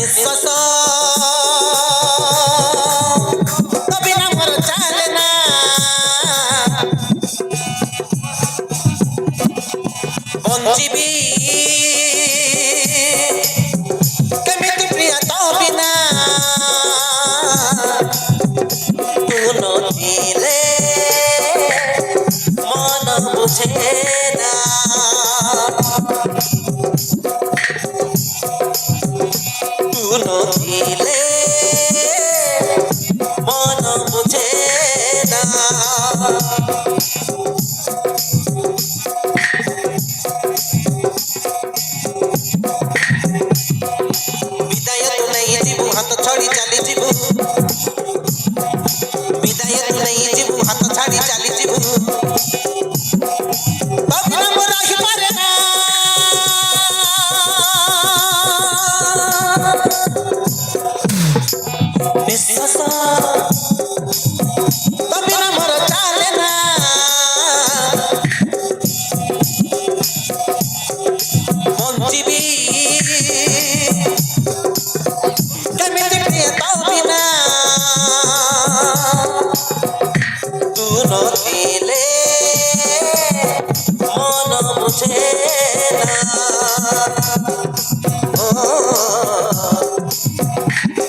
নিঃশ্বাস তবে না মোর চালে না বঞ্চিবি কেমিতি প্রিয়া তবে না তু নথিলে মন বুঝে না তু নথিলে মন বুঝে না বিদায় তু নেই ଯିବୁ হাত ছড়ি চালি ଯିବୁ বিদায় তু নেই ଯିବୁ হাত ছাড়ি চালি ଯିବୁ অবিরাম রাহি পারে না নিঃশ্বাস অবিরাম চালে না বঞ্চিবি কেমিতি প্রিয় তবে না তু নথিলে মন বুঝে না